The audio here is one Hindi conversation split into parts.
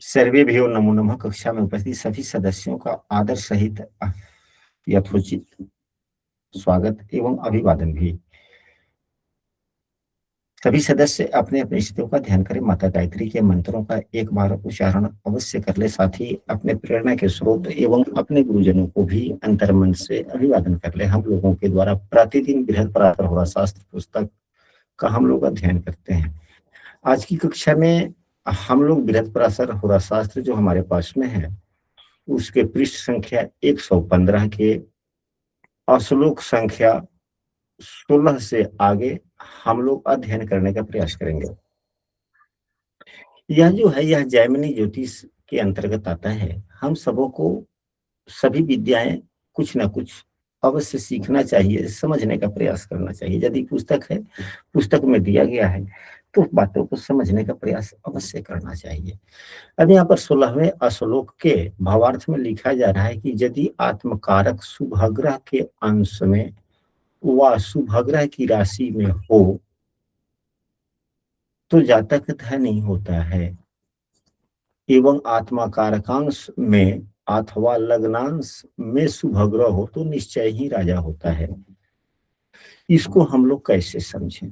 सर्वेभ्यो नमो नमः। कक्षा में उपस्थित सभी सदस्यों का आदर सहित यथोचित स्वागत एवं अभिवादन भी। सभी सदस्य अपने अपने इष्टों का ध्यान करें। माता गायत्री के मंत्रों का एक बार उच्चारण अवश्य कर ले। साथ ही अपने प्रेरणा के स्रोत एवं अपने गुरुजनों को भी अंतर्मन से अभिवादन कर ले। हम लोगों के द्वारा प्रतिदिन बृहत्पराशर होरा शास्त्र पुस्तक का हम लोग अध्ययन करते हैं। आज की कक्षा में हम लोग बृहत्पराशर होरा शास्त्र जो हमारे पास में है उसके पृष्ठ संख्या 115 के श्लोक संख्या 16 से आगे हम लोग अध्ययन करने का प्रयास करेंगे। यह जो है यह जैमिनी ज्योतिष के अंतर्गत आता है। हम सबों को सभी विद्याएं कुछ ना कुछ अवश्य सीखना चाहिए, समझने का प्रयास करना चाहिए। यदि पुस्तक है, पुस्तक में दिया गया है तो बातों को समझने का प्रयास अवश्य करना चाहिए। अब यहाँ पर 16वें श्लोक के भावार्थ में लिखा जा रहा है कि यदि आत्मकारक शुभग्रह के अंश में व शुभग्रह की राशि में हो तो जातक धनी होता है, एवं आत्मकारकांश में अथवा लग्नांश में शुभग्रह हो तो निश्चय ही राजा होता है। इसको हम लोग कैसे समझें?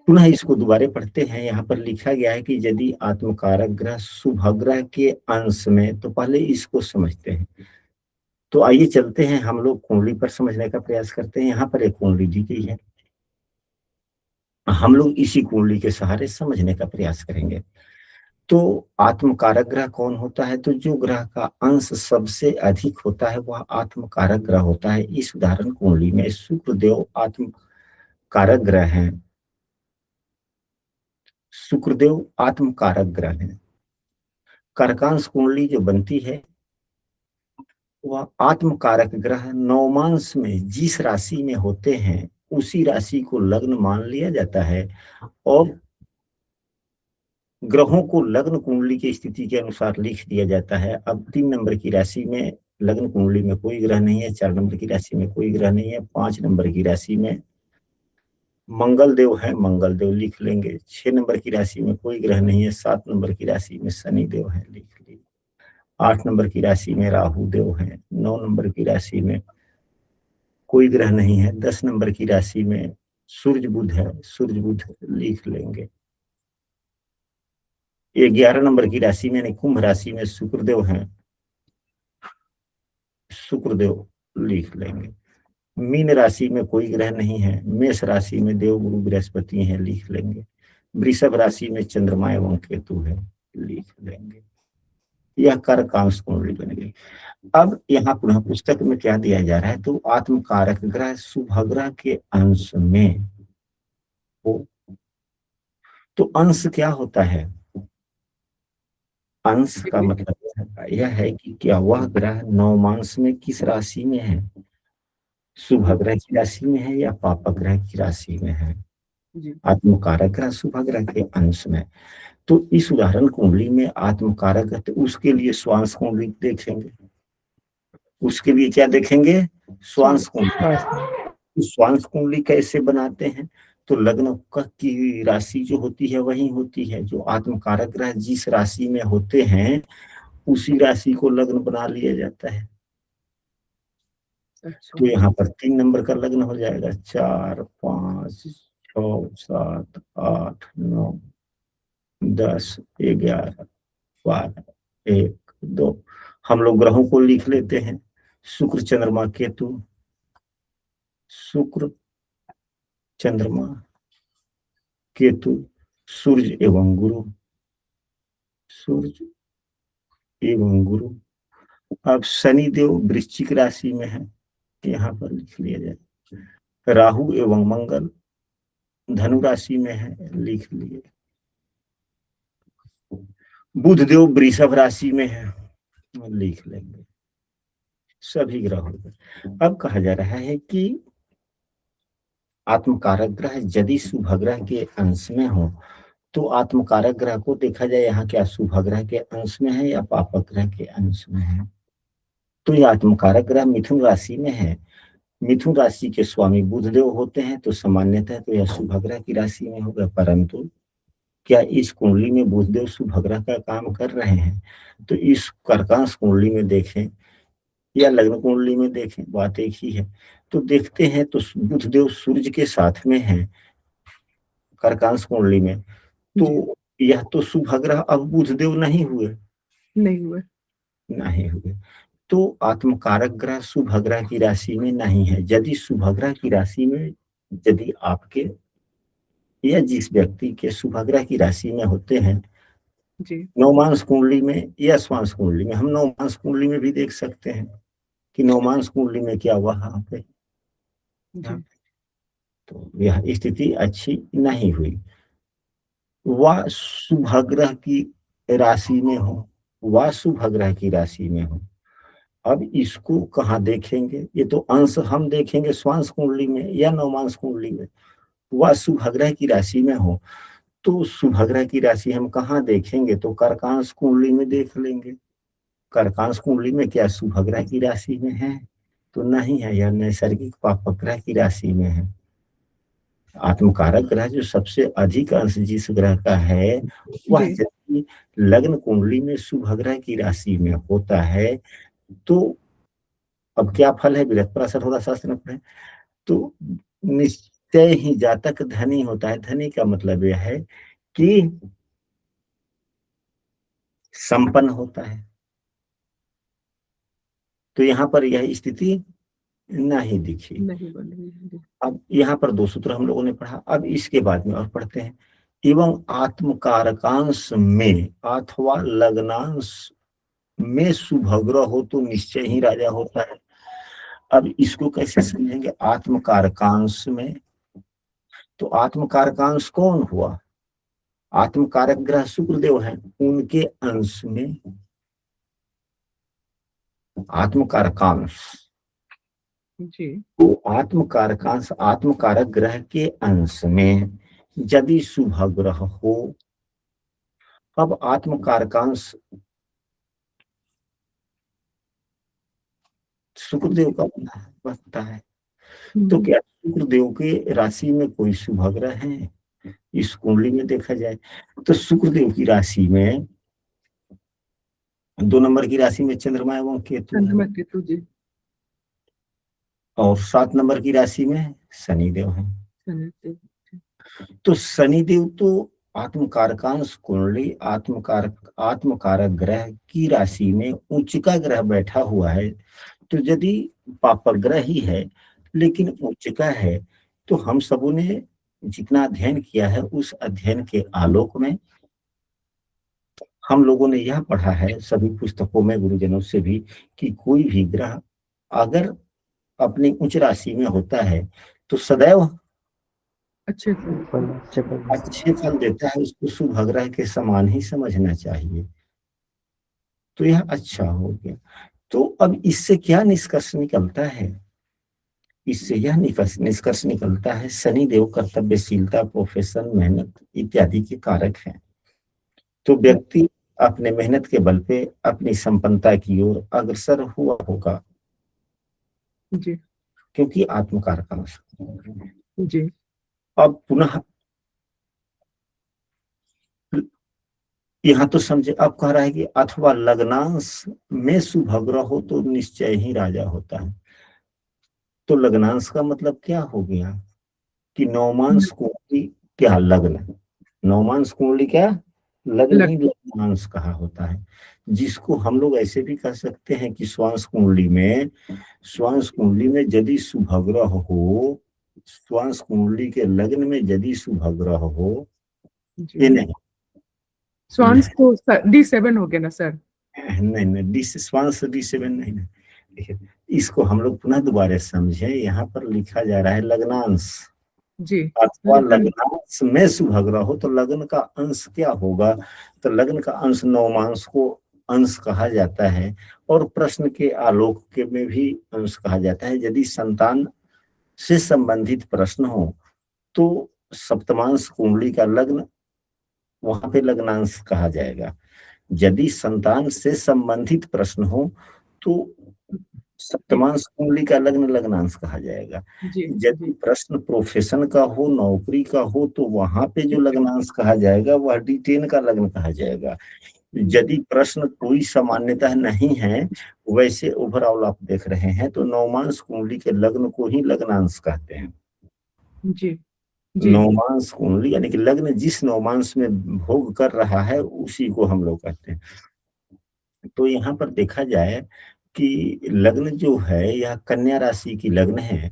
पुनः इसको दोबारा पढ़ते हैं। यहाँ पर लिखा गया है कि यदि आत्मकारक ग्रह शुभग्रह के अंश में, तो पहले इसको समझते हैं। तो आइए चलते हैं, हम लोग कुंडली पर समझने का प्रयास करते हैं। यहाँ पर एक कुंडली दी गई है, हम लोग इसी कुंडली के सहारे समझने का प्रयास करेंगे। तो आत्मकारक ग्रह कौन होता है? तो जो ग्रह का अंश सबसे अधिक होता है वह आत्मकारक ग्रह होता है। इस उदाहरण कुंडली में शुक्रदेव आत्मकारक ग्रह हैं। शुक्रदेव आत्मकारक ग्रह हैं। कारकांश कुंडली जो बनती है वह आत्मकारक ग्रह नवमांश में जिस राशि में होते हैं उसी राशि को लग्न मान लिया जाता है और ग्रहों को लग्न कुंडली की स्थिति के अनुसार लिख दिया जाता है। अब 3 नंबर की राशि में लग्न कुंडली में कोई ग्रह नहीं है, 4 नंबर की राशि में कोई ग्रह नहीं है, 5 नंबर की राशि में मंगल देव है, मंगल देव लिख लेंगे। 6 नंबर की राशि में कोई ग्रह नहीं है, 7 नंबर की राशि में शनि देव है, लिख लीजिए। 8 नंबर की राशि में राहु देव है, 9 नंबर की राशि में कोई ग्रह नहीं है, 10 नंबर की राशि में सूर्य बुध है, सूर्य बुध लिख लेंगे। 11 नंबर की राशि में यानी कुंभ राशि में शुक्रदेव हैं, शुक्रदेव लिख लेंगे। मीन राशि में कोई ग्रह नहीं है, मेष राशि में देव गुरु बृहस्पति हैं, लिख लेंगे। वृषभ राशि में चंद्रमा एवं केतु है, लिख लेंगे। यह कारकांश कुंडली बन गई। अब यहाँ पुनः पुस्तक में क्या दिया जा रहा है? तो आत्मकारक ग्रह शुभग्रह के अंश में हो तो अंश क्या होता है? अंश का मतलब यह है कि क्या वह ग्रह नवमांश में किस राशि में है, शुभग्रह की राशि में है या पापग्रह की राशि में है। आत्मकारक ग्रह शुभग्रह के अंश में। तो इस उदाहरण कुंडली में आत्मकारक ग्रह, तो उसके लिए स्वांश कुंडली देखेंगे। उसके लिए क्या देखेंगे? स्वांश कुंडली। स्वांश कुंडली कैसे बनाते हैं? तो लग्न की राशि जो होती है वही होती है। जो आत्मकारक ग्रह जिस राशि में होते हैं उसी राशि को लग्न बना लिया जाता है। तो यहाँ पर 3 नंबर का लग्न हो जाएगा। 4, 5, 6, 7, 8, 9, 10, 11, 12, 1, 2। हम लोग ग्रहों को लिख लेते हैं। शुक्र चंद्रमा केतु, शुक्र चंद्रमा केतु, सूर्य एवं गुरु, सूर्य एवं गुरु। अब शनि देव वृश्चिक राशि में है, यहाँ पर लिख लिया जाए। राहु एवं मंगल धनु राशि में है, लिख लिए। बुध देव वृषभ राशि में है, लिख लेंगे। सभी ग्रह हो गए। अब कहा जा रहा है कि आत्मकारक ग्रह यदि शुभग्रह के अंश में हो तो आत्मकारक ग्रह को देखा जाए यहाँ क्या शुभग्रह के अंश में है या पापक ग्रह के अंश में है। तो यह आत्मकारक ग्रह मिथुन राशि में है। मिथुन राशि के स्वामी बुधदेव होते हैं, तो सामान्यतः तो यह शुभग्रह की राशि में होगा। परंतु क्या इस कुंडली में बुधदेव सुभग्रह का काम कर रहे हैं? तो इस कर्कांश कुंडली में देखें या लग्न कुंडली में देखें, बात एक ही है। तो देखते हैं तो बुधदेव सूर्य के साथ में है कर्कांश कुंडली में, जी, तो यह तो सुभग्रह अब बुधदेव नहीं हुए, नहीं हुए। नहीं हुए। तो आत्मकारक ग्रह सुभग्रह की राशि में नहीं है। यदि सुभग्रह की राशि में, यदि आपके या जिस व्यक्ति के सुभग्रह की राशि में होते हैं, जी, नवमांश कुंडली में या स्वांश कुंडली में, हम नवमांश कुंडली में भी देख सकते हैं कि नवमांश कुंडली में क्या हुआ यहाँ पे, जी, तो यह स्थिति अच्छी नहीं हुई। वह शुभग्रह की राशि में हो, वह शुभग्रह की राशि में हो। अब इसको कहाँ देखेंगे? ये तो अंश हम देखेंगे स्वांश कुंडली में या नवमांश कुंडली में। वह शुभग्रह की राशि में हो तो शुभग्रह की राशि हम कहाँ देखेंगे? तो कर्कांश कुंडली में देख लेंगे। कर्कांश कुंडली में क्या शुभग्रह की राशि में है? तो नहीं है, यह नैसर्गिक पापग्रह की राशि में है। आत्मकारक ग्रह जो सबसे अधिक अंश जिस ग्रह का है, वह जी, यदि लग्न कुंडली में शुभग्रह की राशि में होता है, तो अब क्या फल है? विरक्त पराशर होगा शास्त्र में पढ़े, तो निश्चय ही जातक धनी होता है। धनी का मतलब यह है कि संपन्न होता है। तो यहाँ पर यह स्थिति नहीं दिखी। नहीं बन रही है। जी, अब यहाँ पर दो सूत्र हम लोगों ने पढ़ा, अब इसके बाद में और पढ़ते हैं। एवं आत्मकारकांश में अथवा लग्नांश में शुभग्रह हो तो निश्चय ही राजा होता है। अब इसको कैसे समझेंगे? आत्मकारकांश में, तो आत्मकारकांश कौन हुआ? आत्मकारक ग्रह शुक्रदेव हैं, उनके अंश में आत्मकारकांश, जी, तो आत्मकारकांश आत्मकारक ग्रह के अंश में यदि शुभ ग्रह हो, अब आत्मकारकांश शुक्रदेव जी, का बनता है। तो हम्म, क्या शुक्रदेव के राशि में कोई शुभ ग्रह है? इस कुंडली में देखा जाए तो शुक्रदेव की राशि में 2 नंबर की राशि में चंद्रमा एवं केतु है, चंद्रमा केतु। जी, और 7 नंबर की राशि में शनिदेव है। शनि, तो शनिदेव तो आत्मकारकांश कुंडली आत्मकारक ग्रह की राशि में उच्चका ग्रह बैठा हुआ है। तो यदि पापग्रह ही है लेकिन उच्चका है, तो हम सबों ने जितना अध्ययन किया है उस अध्ययन के आलोक में हम लोगों ने यह पढ़ा है सभी पुस्तकों में, गुरुजनों से भी, कि कोई भी ग्रह अगर अपनी उच्च राशि में होता है तो सदैव अच्छे फल। अच्छे फल देता है। उसको शुभ ग्रह के समान ही समझना चाहिए। तो यह अच्छा हो गया। तो अब इससे क्या निष्कर्ष निकलता है? इससे यह निष्कर्ष निकलता है शनिदेव कर्तव्यशीलता, प्रोफेशन, मेहनत इत्यादि के कारक हैं। तो व्यक्ति अपने मेहनत के बल पे अपनी संपन्नता की ओर अग्रसर हुआ होगा, जी, क्योंकि आत्मकारकांश। जी, अब पुनः यहाँ तो समझे, अब कह रहा है कि अथवा लग्नांश में शुभ ग्रह हो तो निश्चय ही राजा होता है। तो लग्नांश का मतलब क्या हो गया कि नवमांश कुंडली क्या लग्न, नवमांश कुंडली क्या लग्न लग। ही लग्नांश कहा होता है। जिसको हम लोग ऐसे भी कह सकते हैं कि श्वांश कुंडली में यदि शुभ ग्रह हो, श्वांश कुंडली के लग्न में यदि शुभ ग्रह हो, ये जी, नहीं, स्वांस तो D7 हो गया ना सर? नहीं नहीं, श्वांश D7 नहीं, नहीं। देखिए, इसको हम लोग पुनः दोबारा समझे। यहाँ पर लिखा जा रहा है लग्नांश, जी, अथवा लग्न। लग्नांश में शुभ ग्रह हो, तो लग्न का अंश क्या होगा? तो लग्न का अंश नवमांश को अंश कहा जाता है, और प्रश्न के आलोक के में भी अंश कहा जाता है। यदि संतान से संबंधित प्रश्न हो तो सप्तमांश कुंडली का लग्न, वहां पे लग्नांश कहा जाएगा। यदि संतान से संबंधित प्रश्न हो तो सप्तमांश कुंडली का लग्न लग्नांश कहा जाएगा। जी यदि जी प्रश्न प्रोफेशन का हो, नौकरी का हो, तो वहां पे जो लग्नांश कहा जाएगा वह D10 का लग्न कहा जाएगा। यदि प्रश्न कोई सामान्यतः नहीं है, वैसे ओवरऑल आप देख रहे हैं, तो नवमांश कुंडली के लग्न को ही लग्नांश कहते हैं। जी जी नवमांश कुंडली यानी कि लग्न जिस नवमांश में भोग कर रहा है उसी को हम लोग कहते हैं। तो यहाँ पर देखा जाए कि लग्न जो है यह कन्या राशि की लग्न है,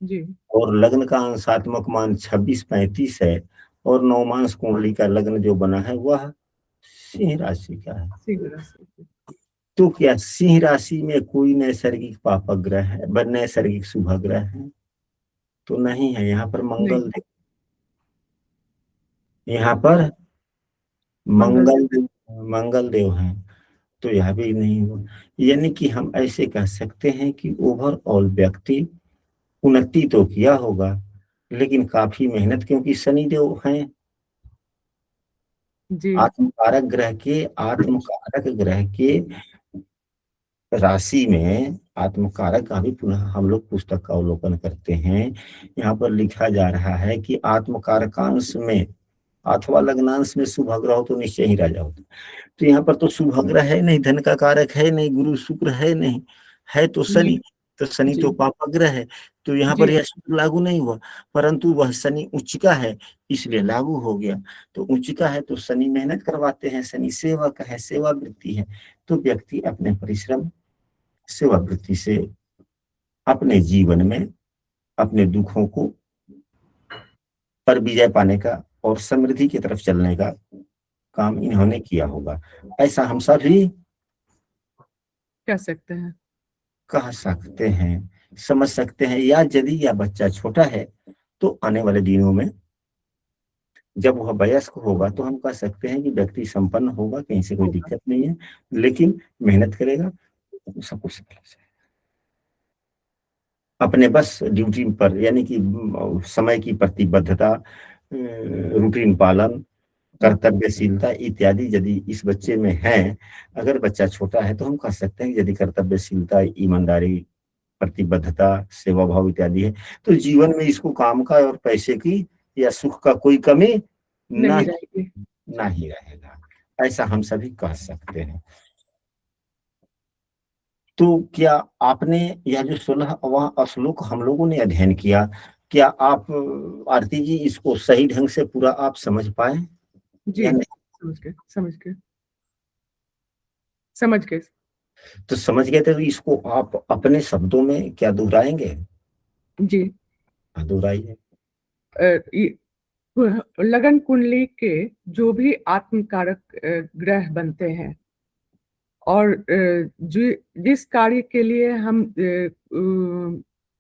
जी और लग्न का अंशात्मक मान 26-35 है, और नवमांश कुंडली का लग्न जो बना है वह सिंह राशि का है। सिंह राशि। तो क्या सिंह राशि में कोई नैसर्गिक पापक ग्रह है, नैसर्गिक शुभ ग्रह है? तो नहीं है। यहाँ पर नहीं, मंगल, यहाँ पर मंगल मंगल मंगल देव हैं, तो यह भी नहीं हुआ। यानी कि हम ऐसे कह सकते हैं कि ओवरऑल व्यक्ति उन्नति तो किया होगा, लेकिन काफी मेहनत, क्योंकि शनिदेव हैं जी आत्मकारक ग्रह के राशि में। आत्मकारक का भी पुनः हम लोग पुस्तक का अवलोकन करते हैं। यहाँ पर लिखा जा रहा है कि आत्मकारकांश में अथवा लग्नांश में शुभ ग्रह हो तो निश्चय ही राजा होता। तो यहाँ पर तो शुभ ग्रह है नहीं, धन का कारक है नहीं, गुरु शुक्र है नहीं, है तो नहीं शनि। तो शनि जी तो पापक ग्रह है, तो यहाँ जी पर यह सूत्र लागू नहीं हुआ। परंतु वह शनि उच्चिका है, इसलिए लागू हो गया। तो उच्चिका है तो शनि मेहनत करवाते हैं, शनि सेवक है, सेवा वृत्ति है। तो व्यक्ति अपने परिश्रम, सेवा वृत्ति से अपने जीवन में अपने दुखों को पर विजय पाने का और समृद्धि की तरफ चलने का काम इन्होंने किया होगा, ऐसा हम सभी कह सकते हैं। कह सकते हैं, समझ सकते हैं। या यदि यह बच्चा छोटा है तो आने वाले दिनों में जब वह वयस्क होगा तो हम कह सकते हैं कि व्यक्ति संपन्न होगा, कहीं से कोई होगा। दिक्कत नहीं है, लेकिन मेहनत करेगा सब कुछ सफल से। अपने बस ड्यूटी पर, यानी कि समय की प्रतिबद्धता, रूटीन पालन, कर्तव्यशीलता इत्यादि यदि इस बच्चे में है, अगर बच्चा छोटा है तो हम कह सकते हैं कि यदि कर्तव्यशीलता, ईमानदारी, प्रतिबद्धता, सेवा भाव इत्यादि है, तो जीवन में इसको काम का और पैसे की या सुख का कोई कमी नहीं नहीं रहेगी। नहीं रहेगा, ऐसा हम सभी कह सकते हैं। तो क्या आपने यह जो 16वां श्लोक हम लोगों ने अध्ययन किया, क्या आप आरती जी इसको सही ढंग से पूरा आप समझ पाए जी या नहीं? समझ गए समझ गए समझ गए। तो समझ गए थे, तो इसको आप अपने शब्दों में क्या दोहराएंगे? जी हाँ, दोहराइए। ये लगन कुंडली के जो भी आत्मकारक ग्रह बनते हैं, और जिस कार्य के लिए हम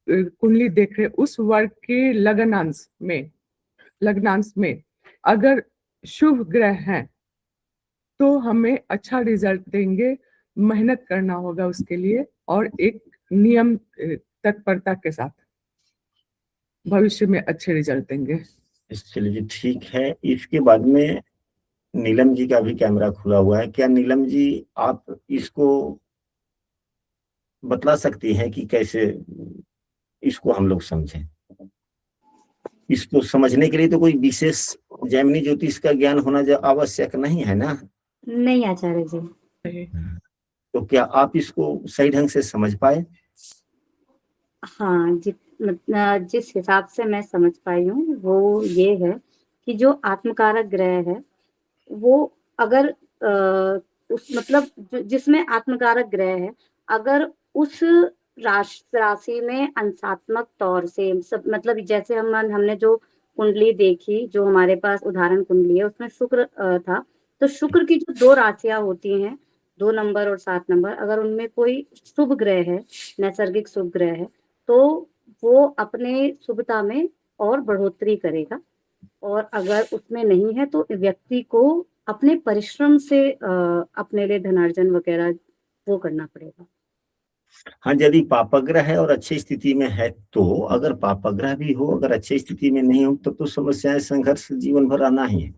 कुंडली देख रहे हैं, उस वर्ग के लग्नांश में अगर शुभ ग्रह हैं तो हमें अच्छा रिजल्ट देंगे। मेहनत करना होगा उसके लिए, और एक नियम तत्परता के साथ भविष्य में अच्छे रिजल्ट देंगे। चलिए ठीक है। इसके बाद में नीलम जी का भी कैमरा खुला हुआ है, क्या नीलम जी आप इसको बतला सकती हैं कि कैसे इसको हम लोग समझें? इसको समझने के लिए तो कोई विशेष जैमिनी ज्योतिष का ज्ञान होना आवश्यक नहीं है ना? नहीं आचार्य जी। तो क्या आप इसको सही ढंग से समझ पाए? हाँ, जिस हिसाब से मैं समझ पाई हूँ वो ये है कि जो आत्मकारक ग्रह है वो अगर उस मतलब जिसमें आत्मकारक ग्रह है, अगर उस राशि में अंशात्मक तौर से सब मतलब जैसे हमने जो कुंडली देखी, जो हमारे पास उदाहरण कुंडली है उसमें शुक्र था, तो शुक्र की जो 2 राशियां होती हैं, 2 नंबर और 7 नंबर, अगर उनमें कोई शुभ ग्रह है, नैसर्गिक शुभ ग्रह है, तो वो अपने शुभता में और बढ़ोतरी करेगा। और अगर उसमें नहीं है तो व्यक्ति को अपने परिश्रम से अपने लिए धनार्जन वगैरह वो करना पड़ेगा। हाँ, यदि पापग्रह है और अच्छी स्थिति में है तो, अगर पापग्रह भी हो अगर अच्छी स्थिति में नहीं हो तब तो समस्याएं, संघर्ष जीवन भर आना ही है।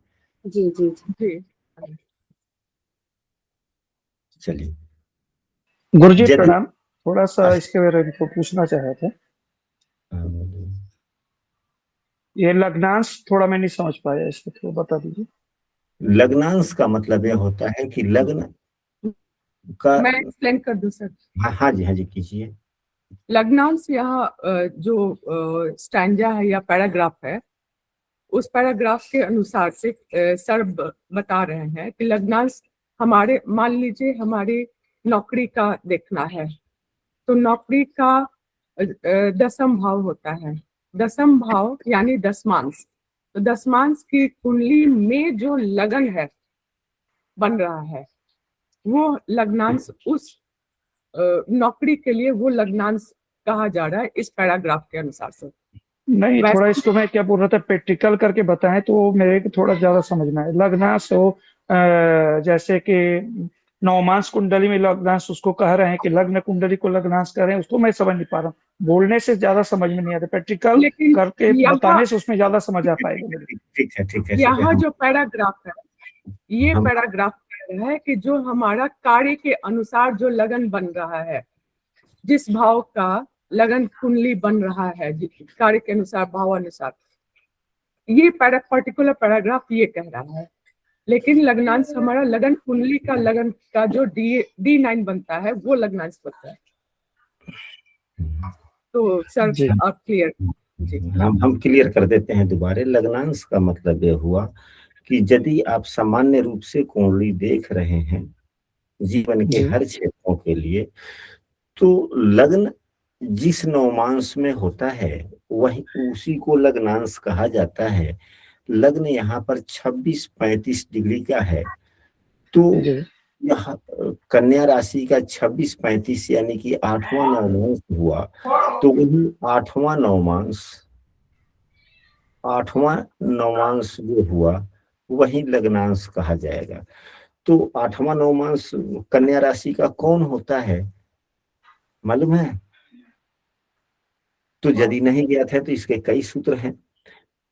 जी जी जी जी चलिए गुरुजी यदि प्रणाम। थोड़ा सा इसके बारे में तो पूछना चाह रहा था। ये लग्नांश थोड़ा मैं नहीं समझ पाया, इसको थोड़ा बता दीजिए। लग्नांश का मतलब यह होता है कि लग्न का। मैं एक्सप्लेन कर दूं सर? हाँ हाँ जी, हाँ जी, कीजिए। लग्नांश यहाँ जो स्टैंजा है या पैराग्राफ है, उस पैराग्राफ के अनुसार से सर बता रहे हैं कि लग्नांश हमारे, मान लीजिए हमारी नौकरी का देखना है, तो नौकरी का 10म भाव होता है। 10म भाव यानी दशमांश। तो दशमांश की कुंडली में जो लगन है बन रहा है, वो लग्नांश, उस नौकरी के लिए वो लग्नांश कहा जा रहा है इस पैराग्राफ के अनुसार से। नहीं, थोड़ा इसको मैं क्या बोल रहा था, प्रैक्टिकल करके बताएं तो मेरे को थोड़ा ज्यादा समझ में आए। लग्नांश हो जैसे कि नवमांश कुंडली में लग्नांश उसको कह रहे हैं कि लग्न कुंडली को लग्नांश कर रहे हैं, उसको मैं समझ नहीं पा रहा हूँ। बोलने से ज्यादा समझ में नहीं आता, प्रैक्टिकल करके बताने से उसमें ज्यादा समझ आ पाएगा मेरे। ठीक है, ठीक है। यहाँ जो पैराग्राफ है, ये पैराग्राफ कह रहा है कि जो हमारा कार्य के अनुसार जो लगन बन रहा है, जिस भाव का लगन कुंडली बन रहा है, कार्य के अनुसार, भाव अनुसार, ये पर्टिकुलर पैराग्राफ ये कह रहा है। लेकिन लग्नांश हमारा लगन कुंडली का, लगन का जो D9 बनता है, वो लग्नांश बनता है। तो सर आप क्लियर? जी, हम क्लियर कर देते हैं दोबारा। लग्नांश का मतलब यह हुआ कि यदि आप सामान्य रूप से कुंडली देख रहे हैं जीवन के हर क्षेत्रों के लिए, तो लग्न जिस नवमांश में होता है वही उसी को लग्नांश कहा जाता है। लग्न यहाँ पर 26-35 डिग्री का है, तो यह कन्या राशि का 26-35 यानी कि 8वां नवमांश हुआ। तो वही 8वां नवमांश जो हुआ वही लग्नांश कहा जाएगा। तो 8वां नवमांश कन्या राशि का कौन होता है मालूम है? तो यदि नहीं ज्ञात है तो इसके कई सूत्र हैं।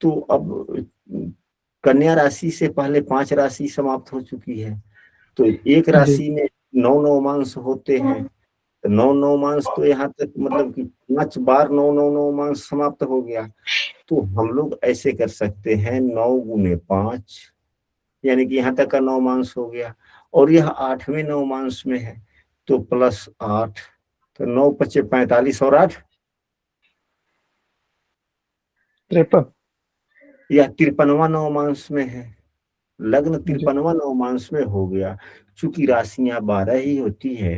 तो अब कन्या राशि से पहले 5 राशि समाप्त हो चुकी है, तो एक राशि में 9 नवमांश होते हैं। तो 9 नवमांश तो यहाँ तक मतलब कि 5 बार 9 नवमांश समाप्त हो गया। तो हम लोग ऐसे कर सकते हैं 9 गुने 5 यानी कि यहाँ तक का नवमांश हो गया, और यह 8वें नवमांश में है तो +8, तो 9 × 5 = 45 और 8 53, यह 53वां नवमांश में है। लग्न 53वां नवमांश में हो गया। चूंकि राशियां 12 ही होती है,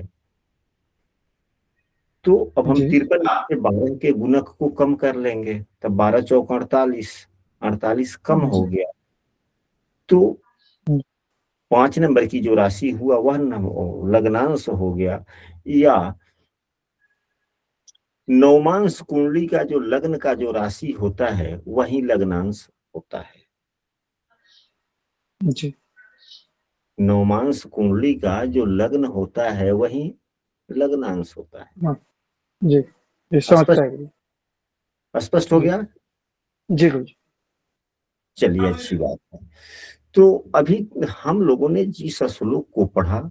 तो अब हम 53 से 12 के गुणक को कम कर लेंगे, तब 12 चौक 48, 48 कम हो गया। तो 5 नंबर की जो राशि हुआ वह लग्नांश हो गया। या नवमांश कुंडली का जो लग्न का जो राशि होता है वही लग्नांश होता है। जी, नवमांश कुंडली का जो लग्न होता है वही लग्नांश होता है। जी, ये समझ पाएंगे। स्पष्ट हो गया? जी गुरु जी। चलिए, अच्छी बात है। तो अभी हम लोगों ने जिस श्लोक को पढ़ा,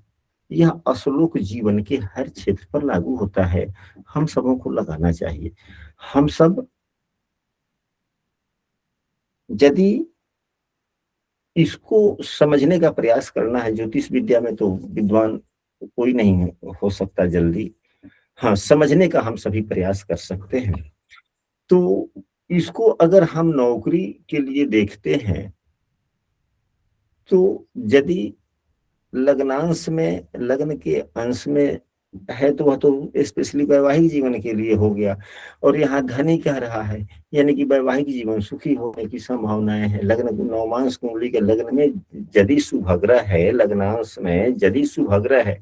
यह श्लोक जीवन के हर क्षेत्र पर लागू होता है। हम सबों को लगाना चाहिए। हम सब यदि इसको समझने का प्रयास करना है, ज्योतिष विद्या में तो विद्वान कोई नहीं हो सकता जल्दी, हाँ समझने का हम सभी प्रयास कर सकते हैं। तो इसको अगर हम नौकरी के लिए देखते हैं, तो यदि लग्नांश में, लग्न के अंश में है तो वह तो स्पेशली वैवाहिक जीवन के लिए हो गया, और यहाँ धनी कह रहा है यानी कि वैवाहिक जीवन सुखी होने की संभावनाएं हैं। लग्न नवमांश कुंडली के लग्न में यदि शुभग्रह है, लग्नांश में यदि शुभग्रह है,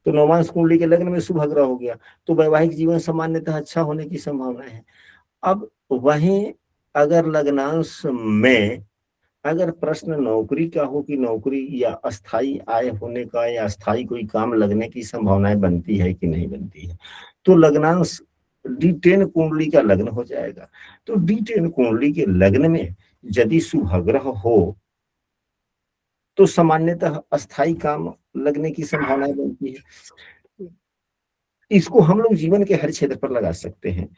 तो नवमांश कुंडली के लग्न में शुभग्रह हो गया, तो वैवाहिक जीवन सामान्यतः अच्छा होने की संभावना है। अब वहीं अगर लग्नांश में अगर प्रश्न नौकरी का हो कि नौकरी या अस्थाई आय होने का या अस्थाई कोई काम लगने की संभावनाएं बनती है कि नहीं बनती है, तो लग्नांश D10 कुंडली का लग्न हो जाएगा। तो D10 कुंडली के लग्न में यदि शुभग्रह हो तो सामान्यतः अस्थाई काम लगने की संभावनाएं बनती है। इसको हम लोग जीवन के हर क्षेत्र पर लगा सकते हैं।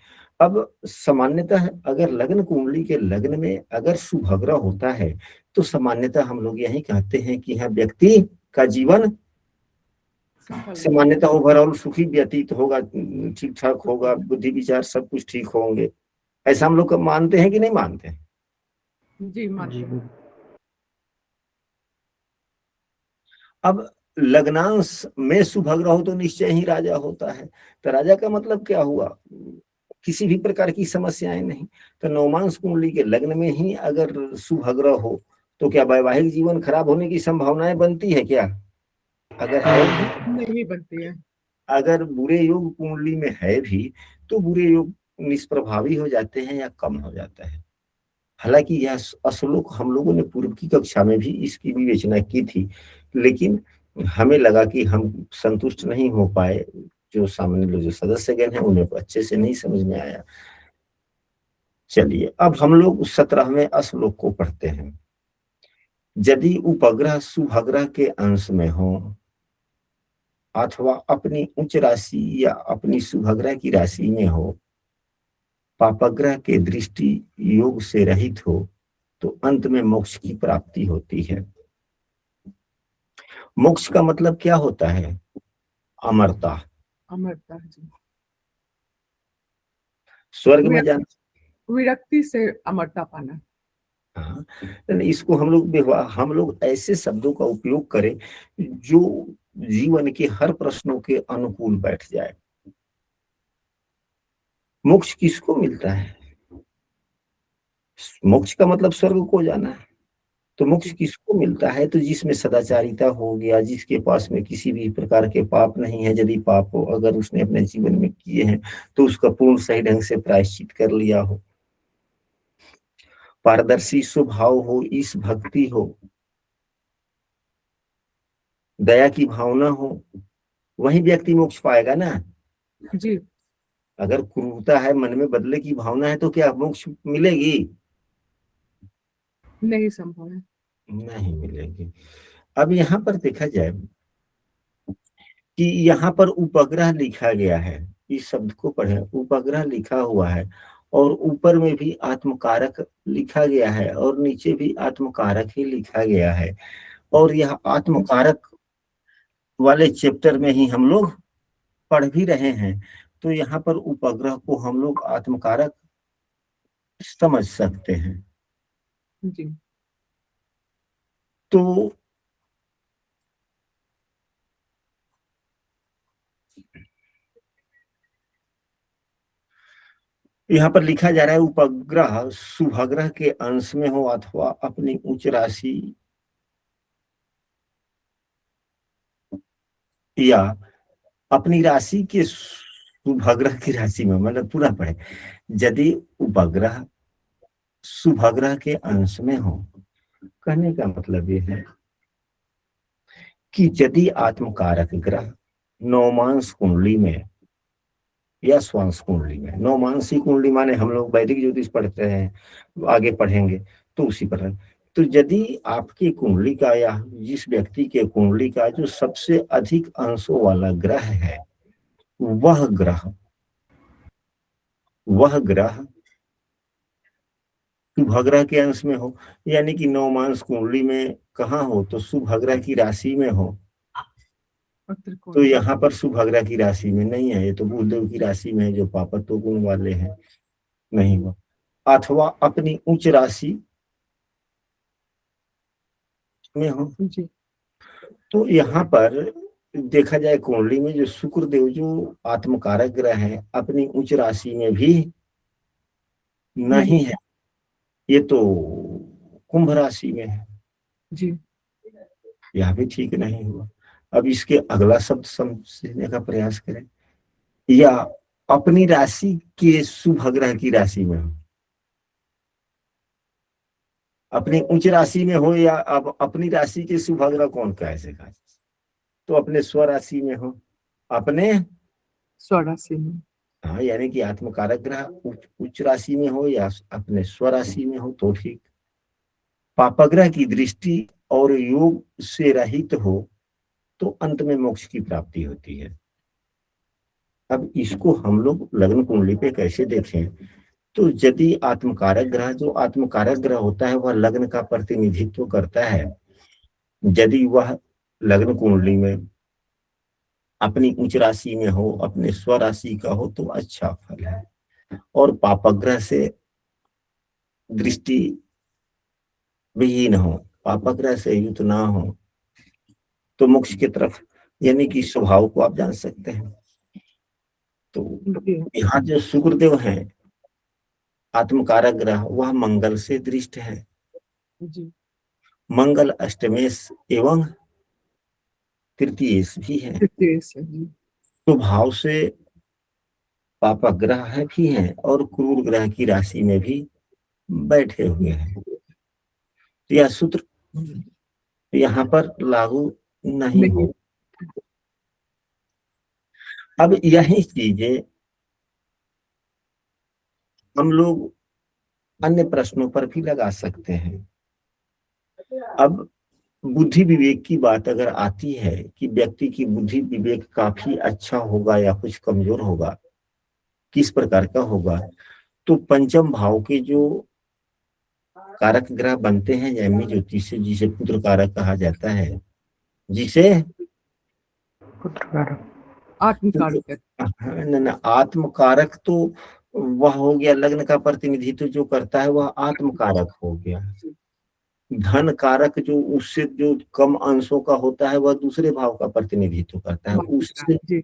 अब सामान्यतः अगर लग्न कुंडली के लग्न में अगर शुभग्रह होता है तो सामान्यतः हम लोग यही कहते हैं कि हाँ, व्यक्ति का जीवन सामान्यतः ओवरऑल सुखी व्यतीत होगा, ठीक ठाक होगा, बुद्धि विचार सब कुछ ठीक होंगे। ऐसा हम लोग मानते हैं कि नहीं मानते हैं? जी मानते हैं। अब लग्नांश में शुभग्रह हो तो निश्चय ही राजा होता है। तो राजा का मतलब क्या हुआ? किसी भी प्रकार की समस्याएं नहीं। तो नवमांश कुंडली के लग्न में ही अगर शुभग्रह हो तो क्या वैवाहिक जीवन खराब होने की संभावनाएं बनती है क्या? अगर है भी, नहीं बनती है। अगर बुरे योग कुंडली में है भी तो बुरे योग निष्प्रभावी हो जाते हैं या कम हो जाता है। हालांकि यह श्लोक हम लोगों ने पूर्व की कक्षा में भी इसकी विवेचना की थी, लेकिन हमें लगा कि हम संतुष्ट नहीं हो पाए, जो सामने लोग जो सदस्यगण हैं उन्हें अच्छे से नहीं समझ में आया। चलिए अब हम लोग 17वें श्लोक को पढ़ते हैं। यदि उपग्रह शुभग्रह के अंश में हो अथवा अपनी उच्च राशि या अपनी शुभग्रह की राशि में हो, पापग्रह के दृष्टि योग से रहित हो तो अंत में मोक्ष की प्राप्ति होती है। मोक्ष का मतलब क्या होता है? अमरता, अमरता जी। स्वर्ग में जाना। विरक्ति से अमरता पाना। हाँ, इसको हम लोग ऐसे शब्दों का उपयोग करें जो जीवन के हर प्रश्नों के अनुकूल बैठ जाए। मोक्ष किसको मिलता है? मोक्ष का मतलब स्वर्ग को जाना है। तो मोक्ष किसको मिलता है? तो जिसमें सदाचारिता हो गया, जिसके पास में किसी भी प्रकार के पाप नहीं है, यदि पाप हो अगर उसने अपने जीवन में किए हैं तो उसका पूर्ण सही ढंग से प्रायश्चित कर लिया हो, पारदर्शी स्वभाव हो, ईश भक्ति हो, दया की भावना हो, वही व्यक्ति मोक्ष पाएगा ना। जी। अगर क्रूरता है, मन में बदले की भावना है तो क्या मोक्ष मिलेगी? नहीं संभव है। नहीं मिलेगी। अब यहाँ पर देखा जाए कि यहाँ पर उपग्रह लिखा गया है, इस शब्द को पढ़े, उपग्रह लिखा हुआ है और ऊपर में भी आत्मकारक लिखा गया है और नीचे भी आत्मकारक ही लिखा गया है। और यह आत्मकारक वाले चैप्टर में ही हम लोग पढ़ भी रहे हैं। तो यहाँ पर उपग्रह को हम लोग आत्मकारक समझ सकते हैं। जी। तो यहाँ पर लिखा जा रहा है उपग्रह शुभग्रह के अंश में हो अथवा अपनी उच्च राशि या अपनी राशि के शुभग्रह की राशि में, मतलब पूरा पढ़े, यदि उपग्रह शुभग्रह के अंश में हो। कहने का मतलब ये है कि यदि आत्मकारक ग्रह नवमांश कुंडली में या स्वांश कुंडली में, नवमांसी कुंडली माने हम लोग वैदिक ज्योतिष पढ़ते हैं, आगे पढ़ेंगे तो उसी पर। तो यदि आपकी कुंडली का या जिस व्यक्ति के कुंडली का जो सबसे अधिक अंशों वाला ग्रह है, वह ग्रह शुभग्रह के अंश में हो, यानी कि नवमांश कुंडली में कहाँ हो? तो शुभग्रह की राशि में हो। तो यहाँ पर शुभग्रह की राशि में नहीं है, ये तो बुधदेव की राशि में है जो पापत्व गुण वाले हैं, नहीं हुआ। अथवा अपनी उच्च राशि में हो। जी। तो यहाँ पर देखा जाए कुंडली में जो शुक्रदेव जो आत्मकारक ग्रह है अपनी उच्च राशि में भी नहीं है, ये तो कुंभ राशि में है। जी। यह भी ठीक नहीं हुआ। अब इसके अगला शब्द समझने का प्रयास करें, या अपनी राशि के शुभग्रह की राशि में हो। अपनी उच्च राशि में हो या अब अपनी राशि के शुभग्रह कौन कैसे कहा? तो अपने स्वराशि में हो, अपने स्वराशि में। हाँ, यानी कि आत्मकारक ग्रह उच्च राशि में हो या अपने स्वराशि में हो तो ठीक। पापग्रह की दृष्टि और योग से रहित हो तो अंत में मोक्ष की प्राप्ति होती है। अब इसको हम लोग लग्न कुंडली पे कैसे देखें? तो यदि आत्मकारक ग्रह, जो आत्मकारक ग्रह होता है वह लग्न का प्रतिनिधित्व करता है, यदि वह लग्न कुंडली में अपनी उच्च राशि में हो, अपने स्वराशि का हो, तो अच्छा फल है। और पापग्रह से दृष्टि विहीन हो, पापग्रह से युक्त ना हो, तो मोक्ष की तरफ, यानी कि स्वभाव को आप जान सकते हैं। तो जी यहाँ जो शुक्रदेव है आत्मकारक ग्रह, वह मंगल से दृष्ट है। जी मंगल अष्टमेश एवं तृतीयेश भी है। तृतीय से जी तो भाव से पापग्रह है भी हैं और क्रूर ग्रह की राशि में भी बैठे हुए हैं। तो यह सूत्र यहाँ पर लागू नहीं नहीं हो। अब यही चीजें हम लोग अन्य प्रश्नों पर भी लगा सकते हैं। अब बुद्धि विवेक की बात अगर आती है कि व्यक्ति की बुद्धि विवेक काफी अच्छा होगा या कुछ कमजोर होगा, किस प्रकार का होगा, तो पंचम भाव के जो कारक ग्रह बनते हैं जैमिनी ज्योतिष से, जिसे पुत्र कारक कहा जाता है, जिसे आत्मकारक है। आत्मकारक, तो वह हो गया लग्न का प्रतिनिधित्व जो करता है वह आत्मकारक हो गया। धन कारक जो उससे जो कम अंशों का होता है वह दूसरे भाव का प्रतिनिधित्व करता है। उससे जी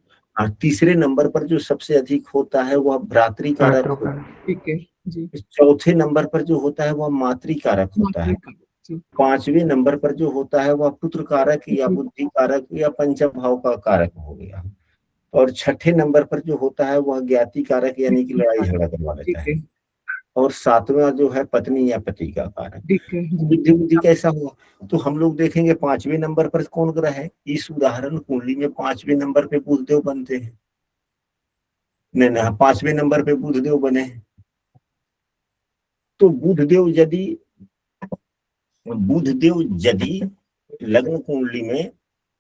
तीसरे नंबर पर जो सबसे अधिक होता है वह भ्रातृ कारक होता है। ठीक है जी चौथे नंबर पर जो होता है वह मातृ कारक होता है। मातृकारक जी पांचवें नंबर पर जो होता है वह पुत्र कारक या जी बुद्धि कारक या पंचम भाव का कारक हो गया। और छठे नंबर पर जो होता है वह ज्ञाति कारक, यानी कि लड़ाई झगड़ा करवा ठीक देता है है। और सातवां जो है पत्नी या पति का कारक। ठीक है जी बुद्धि बुद्धि कैसा हुआ, तो हम लोग देखेंगे पांचवें नंबर पर कौन ग्रह है। इस उदाहरण कुंडली में पांचवें नंबर पे बुधदेव बनते हैं। नहीं नहीं, पांचवें नंबर पे बुधदेव बने हैं। तो बुधदेव यदि लग्न कुंडली में,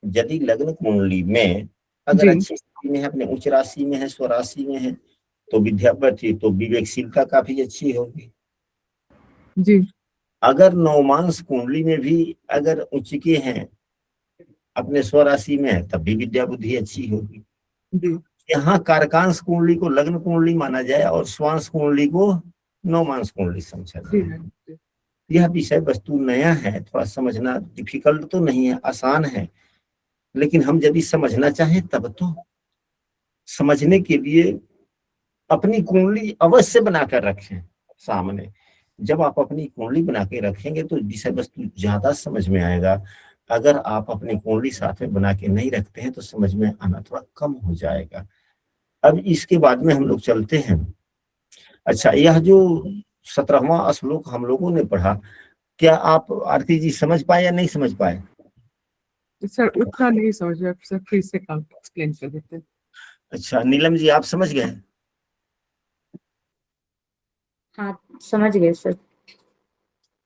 यदि लग्न कुंडली में अगर जी अच्छी स्थिति में है, अपने उच्च राशि में है, स्वराशि में है, तो विद्यापति, तो विवेकशीलता काफी अच्छी होगी। जी अगर नवमांश कुंडली में भी अगर उच्च के हैं, अपने स्वराशि में है, तब भी विद्या बुद्धि अच्छी होगी। जी यहाँ कारकांश कुंडली को लग्न कुंडली माना जाए और स्वांश कुंडली को नवमांश कुंडली समझा जी जाए। यह विषय वस्तु नया है, थोड़ा समझना डिफिकल्ट तो नहीं है, आसान है, लेकिन हम यदि समझना चाहें तब तो समझने के लिए अपनी कुंडली अवश्य बनाकर रखें सामने। जब आप अपनी कुंडली बना के रखेंगे तो विषय वस्तु ज्यादा समझ में आएगा। अगर आप अपनी कुंडली साथ में बना के नहीं रखते हैं तो समझ में आना थोड़ा कम हो जाएगा। अब इसके बाद में हम लोग चलते हैं। अच्छा, यह जो 17वां श्लोक हम लोगों ने पढ़ा, क्या आप आरती जी समझ पाए या नहीं समझ पाए? सर उतना नहीं समझ रहे सर, फिर से एक्सप्लेन कर देते हैं। अच्छा, नीलम जी आप समझ गए? हाँ, समझ गए सर।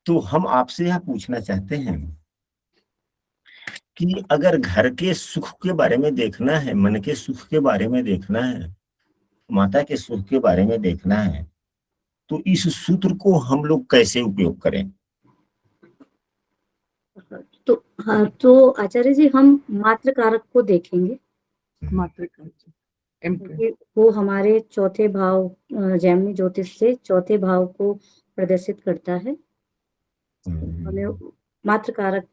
तो हम आपसे यह पूछना चाहते हैं कि अगर घर के सुख के बारे में देखना है, मन के सुख के बारे में देखना है, माता के सुख के बारे में देखना है, तो इस सूत्र को हम लोग कैसे उपयोग करें? तो हाँ, तो आचार्य जी हम मात्र कारक को देखेंगे, मातृकारक क्योंकि वो हमारे चौथे भाव, जैमिनी ज्योतिष से चौथे भाव को प्रदर्शित करता है। हमें मात्र कारक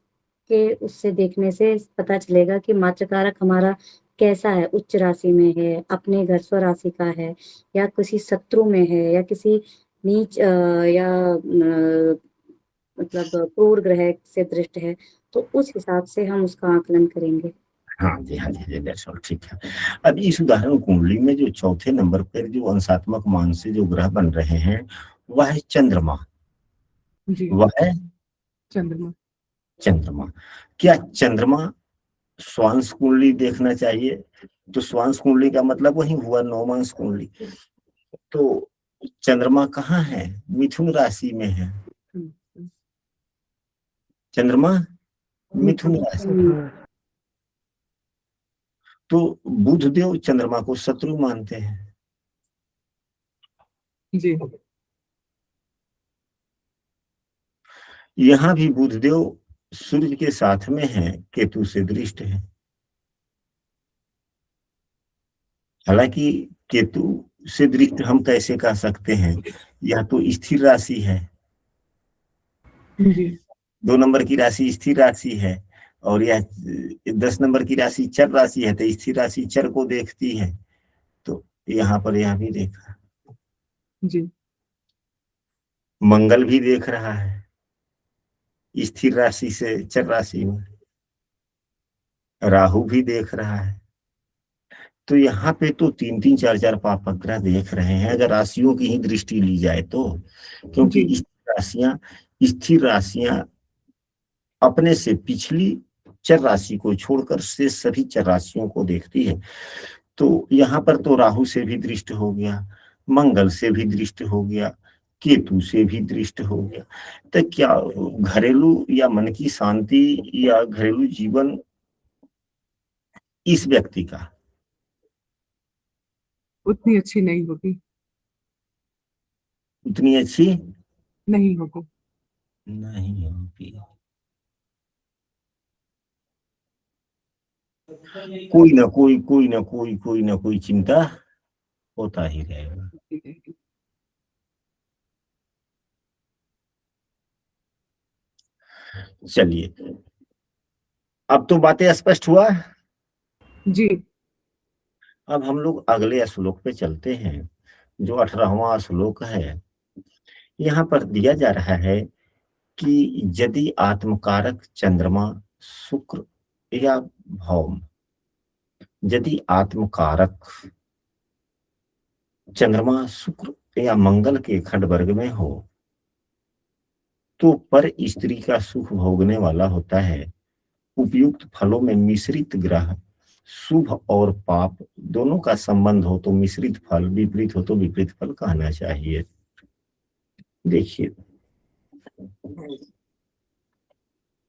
के उससे देखने से पता चलेगा कि मात्र कारक हमारा कैसा है, उच्च राशि में है, अपने घर स्व राशि का है, या किसी शत्रु में है, या किसी नीच या मतलब क्रूर ग्रह से दृष्ट है, तो उस हिसाब से हम उसका आकलन करेंगे। हाँ जी, हाँ जी, दैट्स ऑल, ठीक है। अब इस उदाहरण कुंडली में जो चौथे नंबर पर जो अंशात्मक मान से जो ग्रह बन रहे हैं वह है चंद्रमा। जी वह है चंद्रमा। चंद्रमा। क्या चंद्रमा स्वांश कुंडली देखना चाहिए? तो स्वांश कुंडली का मतलब वही हुआ नवमांश कुंडली। तो चंद्रमा कहाँ है? मिथुन राशि में है। चंद्रमा मिथुन राशि। तो बुध देव चंद्रमा को शत्रु मानते हैं। जी यहां भी बुध देव सूर्य के साथ में है, केतु से दृष्ट है। हालांकि केतु से दृष्ट हम कैसे कह सकते हैं, यह तो स्थिर राशि है। जी 2 नंबर की राशि स्थिर राशि है, और यह 10 नंबर की राशि चर राशि है, तो स्थिर राशि चर को देखती है। तो यहाँ पर यह भी देखा, जी मंगल भी देख रहा है स्थिर राशि से चर राशि में, राहु भी देख रहा है। तो यहाँ पे तो 3-3 4-4 पापक ग्रह देख रहे हैं, अगर राशियों की ही दृष्टि ली जाए तो। क्योंकि जी स्थिर राशियां अपने से पिछली चर राशि को छोड़कर से सभी चर राशियों को देखती है। तो यहाँ पर तो राहु से भी दृष्ट हो गया, मंगल से भी दृष्ट हो गया, केतु से भी दृष्ट हो गया। तो क्या घरेलू या मन की शांति या घरेलू जीवन इस व्यक्ति का उतनी अच्छी नहीं होगी, उतनी अच्छी नहीं होगी। नहीं होगी। कोई ना कोई चिंता होता ही रहेगा। चलिए, अब तो बातें स्पष्ट हुआ। जी अब हम लोग अगले श्लोक पे चलते हैं, जो 18वां श्लोक है। यहाँ पर दिया जा रहा है कि यदि आत्मकारक चंद्रमा शुक्र या भौम, यदि आत्मकारक चंद्रमा शुक्र या मंगल के खंड वर्ग में हो, तो पर स्त्री का सुख भोगने वाला होता है। उपयुक्त फलों में मिश्रित ग्रह शुभ और पाप दोनों का संबंध हो तो मिश्रित फल, विपरीत हो तो विपरीत फल कहना चाहिए। देखिए,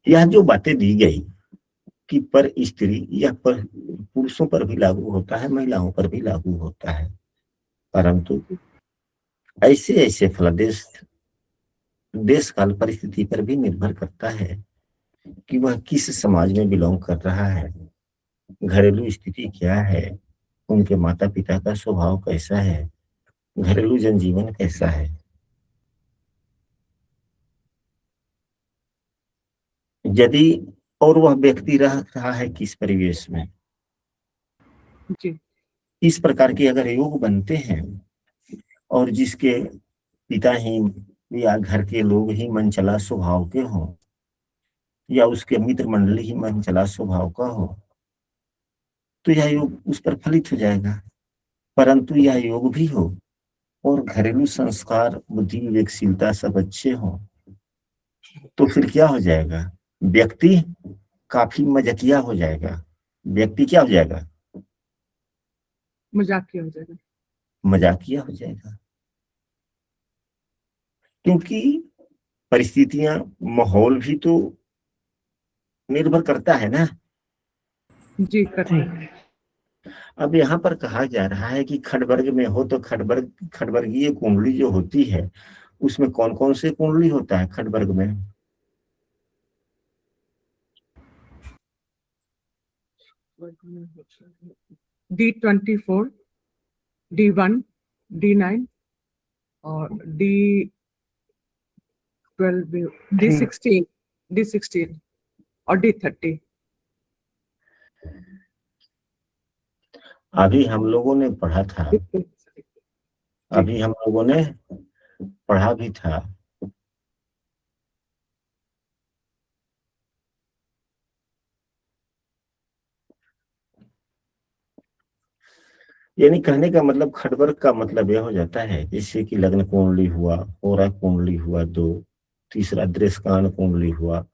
यह जो बातें दी गई कि पर स्त्री, यह पर पुरुषों पर भी लागू होता है, महिलाओं पर भी लागू होता है, परंतु ऐसे ऐसे फलादेश देश काल परिस्थिति पर भी निर्भर करता है कि वह किस समाज में बिलोंग कर रहा है, घरेलू स्थिति क्या है, उनके माता पिता का स्वभाव कैसा है, घरेलू जनजीवन कैसा है। यदि और वह व्यक्ति रह रहा है किस परिवेश में, जी इस प्रकार के अगर योग बनते हैं और जिसके पिता ही या घर के लोग ही मन चला स्वभाव के हों या उसके मित्र मंडली ही मन चला स्वभाव का हो, तो यह योग उस पर फलित हो जाएगा। परंतु यह योग भी हो और घरेलू संस्कार, बुद्धि, विवेकशीलता सब अच्छे हो, तो फिर क्या हो जाएगा, व्यक्ति काफी मजाकिया हो जाएगा। व्यक्ति क्या हो जाएगा, मजाकिया हो जाएगा। मजाकिया हो जाएगा। क्योंकि परिस्थितियां, माहौल भी तो निर्भर करता है ना। जी करते हैं। अब यहाँ पर कहा जा रहा है कि खडवर्ग में हो तो खडवर्गीय कुंडली जो होती है, उसमें कौन कौन से कुंडली होता है खडवर्ग में? D24, D1, D9 और D12, D16 और D30। अभी हम लोगों ने पढ़ा था, अभी हम लोगों ने पढ़ा भी था यानी कहने का मतलब खडवर्ग का मतलब यह हो जाता है जैसे कि लग्न कुंडली हुआ, होरा कुंडली हुआ 2, तीसरा दृष्कान कुंडली हुआ,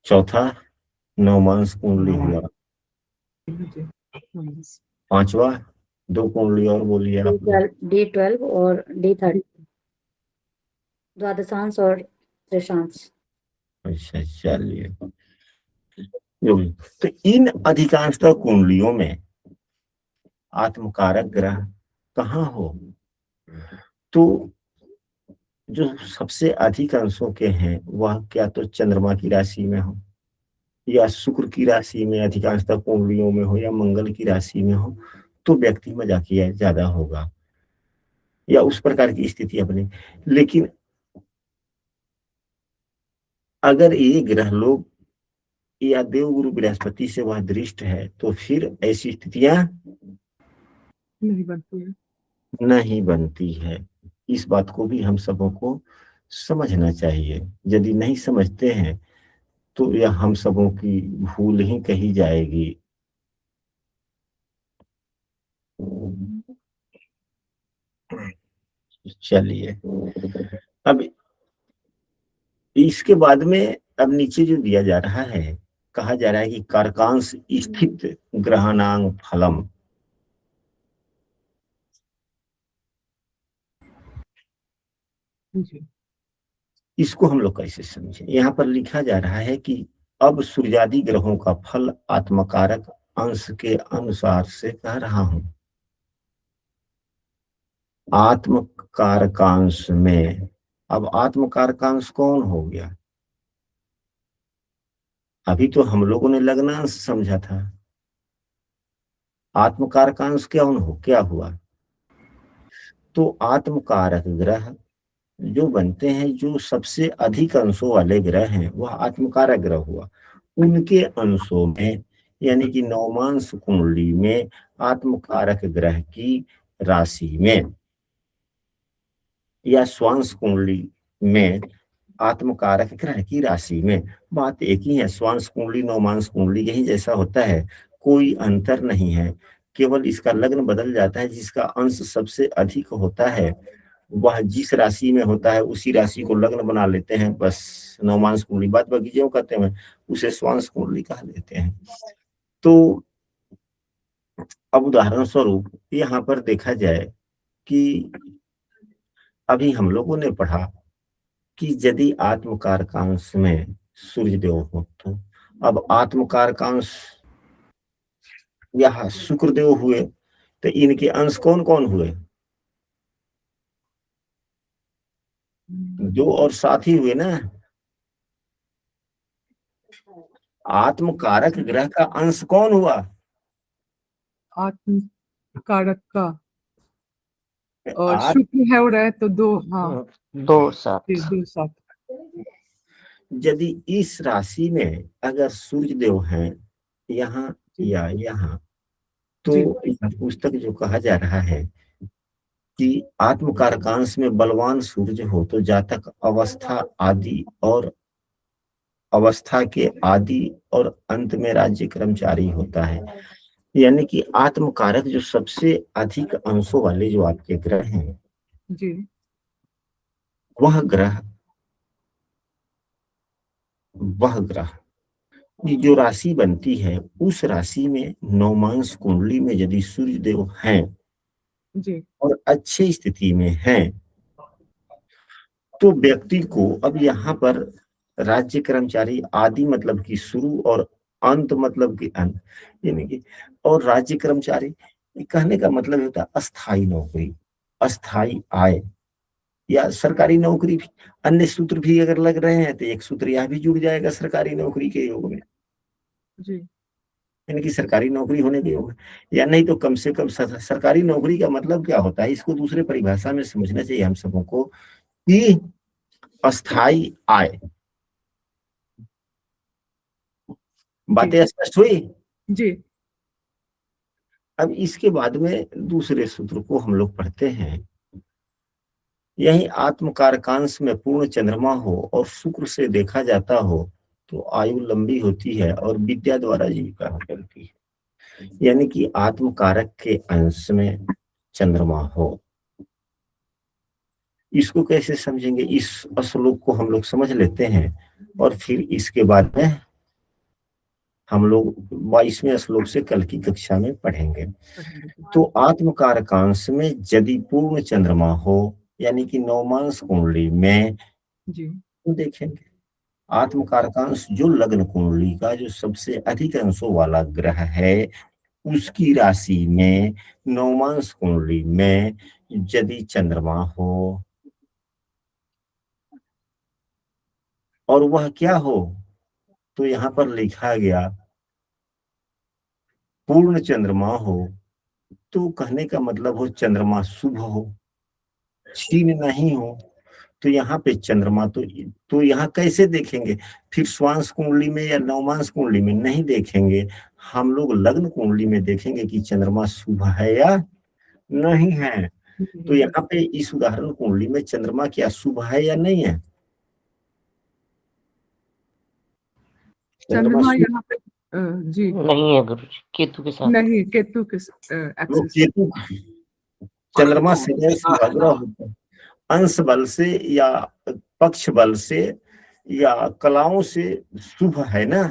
चौथा नवमांस कुंडली हुआ, पांचवा 2 कुंडली और बोलिए आप। D12 और D30, द्वादशांश और त्रिशांश। अच्छा चलिए, योगी। तो इन अधिकांशतः कुंडलियों में आत्मकारक ग्रह कहाँ हो, तो जो सबसे अधिक अंशों के हैं वह क्या तो चंद्रमा की राशि में हो, या शुक्र की राशि में अधिकांशतः कुंडलियों में हो, या मंगल की राशि में हो, तो व्यक्ति मजाकिया ज्यादा होगा, या उस प्रकार की स्थिति बने। लेकिन अगर ये ग्रह लोग या देवगुरु बृहस्पति से वह दृष्ट है, तो फिर ऐसी स्थितियां नहीं बनती है। नहीं बनती है। इस बात को भी हम सबों को समझना चाहिए। यदि नहीं समझते हैं तो यह हम सबों की भूल ही कही जाएगी। चलिए, अब इसके बाद में अब नीचे जो दिया जा रहा है, कहा जा रहा है कि कारकांश स्थित ग्रहणांग फलम। जी इसको हम लोग कैसे समझें? यहाँ पर लिखा जा रहा है कि अब सूर्यादि ग्रहों का फल आत्मकारक अंश के अनुसार से कह रहा हूं। आत्मकारकांश में, अब आत्मकारकांश कौन हो गया? अभी तो हम लोगों ने लग्नांश समझा था। आत्मकारकांश क्या हुआ? तो आत्मकारक ग्रह जो बनते हैं, जो सबसे अधिक अंशों वाले ग्रह हैं, वह आत्मकारक ग्रह हुआ। उनके अंशों में, यानी कि नवमांश कुंडली में आत्मकारक ग्रह की राशि में, या स्वांश कुंडली में आत्मकारक ग्रह की राशि में, बात एक ही है। स्वांश कुंडली नवमांश कुंडली यही जैसा होता है, कोई अंतर नहीं है। केवल इसका लग्न बदल जाता है। जिसका अंश सबसे अधिक होता है वह जिस राशि में होता है उसी राशि को लग्न बना लेते हैं, बस नवमांश कुंडली। बात बाकी जो कहते हैं उसे स्वांश कुंडली कहा लेते हैं। तो अब उदाहरण स्वरूप यहाँ पर देखा जाए कि अभी हम लोगों ने पढ़ा कि यदि आत्मकारकांश में सूर्यदेव हो, तो अब आत्मकारकांश यहाँ शुक्रदेव हुए, तो इनके अंश कौन कौन हुए? 2 और 7 ही हुए ना। आत्मकारक ग्रह का अंश कौन हुआ? आत्मकारक का, और आत्म शुक्र है और है तो 2, हाँ 2-7 2 7। यदि इस राशि में अगर सूर्यदेव हैं यहाँ या यहाँ, तो यह पुस्तक जो कहा जा रहा है कि आत्मकारकांश में बलवान सूर्य हो, तो जातक अवस्था के आदि और अंत में राज्य कर्मचारी होता है। यानी कि आत्मकारक जो सबसे अधिक अंशों वाले जो आपके ग्रह हैं, जी वह ग्रह की जो राशि बनती है, उस राशि में नवमांश कुंडली में यदि सूर्यदेव हैं जी और अच्छी स्थिति में हैं, तो व्यक्ति को, अब यहाँ पर राज्य कर्मचारी आदि मतलब कि शुरू और अंत मतलब कि अंत, यानी कि, और राज्य कर्मचारी कहने का मतलब होता है अस्थाई नौकरी, अस्थाई आय, या सरकारी नौकरी भी। अन्य सूत्र भी अगर लग रहे हैं तो एक सूत्र यह भी जुड़ जाएगा सरकारी नौकरी के योग में, जी यानी कि सरकारी नौकरी होने के योग में। या नहीं तो कम से कम सरकारी नौकरी का मतलब क्या होता है, इसको दूसरे परिभाषा में समझना चाहिए हम सबों को कि अस्थाई आय। बातें स्पष्ट हुई? जी अब इसके बाद में दूसरे सूत्र को हम लोग पढ़ते हैं। यही आत्मकारकांश में पूर्ण चंद्रमा हो और शुक्र से देखा जाता हो तो आयु लंबी होती है और विद्या द्वारा जीविका चलती है। यानी कि आत्मकारक के अंश में चंद्रमा हो। इसको कैसे समझेंगे? इस श्लोक को हम लोग समझ लेते हैं और फिर इसके बाद में हम लोग 22वें श्लोक से कल की कक्षा में पढ़ेंगे। तो आत्मकारकांश में यदि पूर्ण चंद्रमा हो, यानी कि नवमांश कुंडली में, जी तो देखेंगे आत्मकारकांश जो लग्न कुंडली का जो सबसे अधिक अंशों वाला ग्रह है, उसकी राशि में नवमांश कुंडली में यदि चंद्रमा हो और वह क्या हो, तो यहाँ पर लिखा गया पूर्ण चंद्रमा हो, तो कहने का मतलब हो चंद्रमा शुभ हो, क्षीण नहीं हो। तो यहाँ पे चंद्रमा तो यहाँ कैसे देखेंगे, फिर स्वांश कुंडली में या नवमांश कुंडली में नहीं देखेंगे, हम लोग लग्न कुंडली में देखेंगे कि चंद्रमा शुभ है या नहीं है। तो यहाँ पे इस उदाहरण कुंडली में चंद्रमा क्या शुभ है या नहीं है? चंद्रमा यहाँ पे जी नहीं है गुरु जी, केतु के साथ नहीं, केतु के वो एक्सिस। केतु, चंद्रमा सदैव सुभद्रा होता है, अंश बल से या पक्ष बल से या कलाओं से शुभ है ना।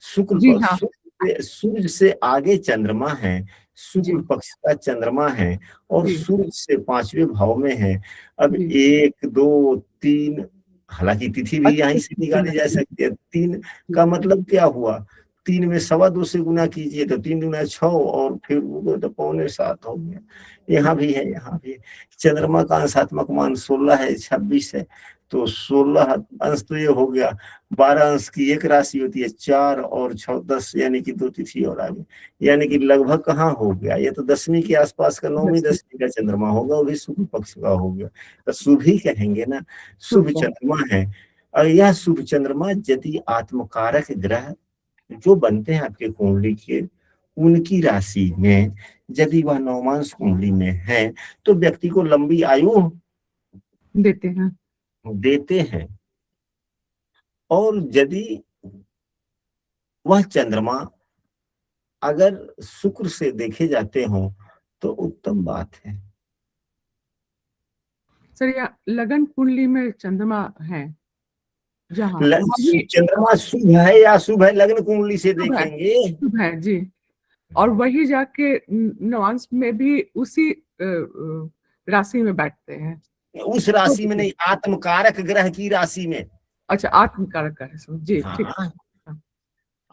शुक्ल जी हाँ। सूर्य से आगे चंद्रमा है, शुक्ल जी। पक्ष का चंद्रमा है और जी। सूर्य से 5वें भाव में है। अब जी। 1 2 3, हालांकि तिथि भी यहीं से निकाली जा सकती है। 3 का मतलब क्या हुआ, 3 में 2.25 से गुना कीजिए तो 3 दूना 6 और फिर वो तो 6.25 हो गया। यहाँ भी है, यहाँ भी है। चंद्रमा का अंशात्मक मान 16 है, 26 है, तो 16 अंश तो ये हो गया। 12 अंश की एक राशि होती है 4 और 6 10, यानी कि 2 तिथि और आगे, यानी कि लगभग कहाँ हो गया, ये तो 10वीं के आसपास का 9वीं 10वीं का चंद्रमा होगा, वो भी शुभ पक्ष का हो गया, तो शुभ ही कहेंगे ना, शुभ चंद्रमा है। और यह शुभ चंद्रमा यदि आत्मकारक ग्रह जो बनते हैं आपके कुंडली के, उनकी राशि में यदि वह नवमांश कुंडली में है तो व्यक्ति को लंबी आयु देते हैं। और यदि वह चंद्रमा अगर शुक्र से देखे जाते हो तो उत्तम बात है। सर या लगन कुंडली में चंद्रमा है जहाँ चंद्रमा शुभ है या शुभ है, लग्न कुंडली से देखेंगे, शुभ है जी। और वही जाके नवांश में भी उसी राशि में बैठते हैं, उस राशि में नहीं, आत्मकारक ग्रह की राशि में। अच्छा, आत्मकारक ग्रह जी, ठीक। हाँ,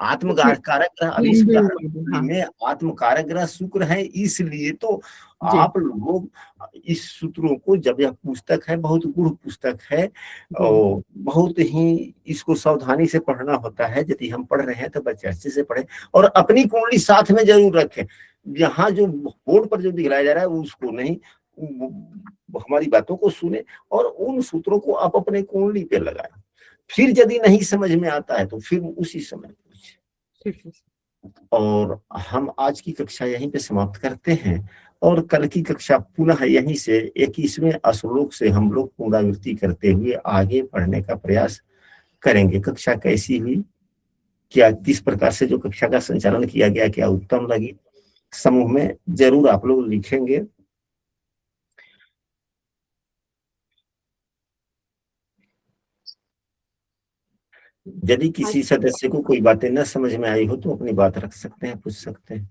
आत्मकारक ग्रह, अब इस में आत्मकारक ग्रह शुक्र है, इसलिए तो आप लोग इस सूत्रों को, जब यह पुस्तक है बहुत गूढ़ पुस्तक है और बहुत ही इसको सावधानी से पढ़ना होता है। यदि हम पढ़ रहे हैं तो बच्चे अच्छे से पढ़े और अपनी कुंडली साथ में जरूर रखें। यहाँ जो बोर्ड पर जो दिखलाया जा रहा है उसको नहीं, हमारी बातों को सुने और उन सूत्रों को आप अपने कुंडली पे लगाएं। फिर यदि नहीं समझ में आता है तो फिर उसी समय पूछें। और हम आज की कक्षा यहीं पे समाप्त करते हैं और कल की कक्षा पुनः यहीं से 21वें श्लोक से हम लोग पुनरावृत्ति करते हुए आगे पढ़ने का प्रयास करेंगे। कक्षा कैसी हुई, क्या किस प्रकार से जो कक्षा का संचालन किया गया, क्या उत्तम लगी, समूह में जरूर आप लोग लिखेंगे। यदि किसी सदस्य को कोई बातें न समझ में आई हो तो अपनी बात रख सकते हैं, पूछ सकते हैं।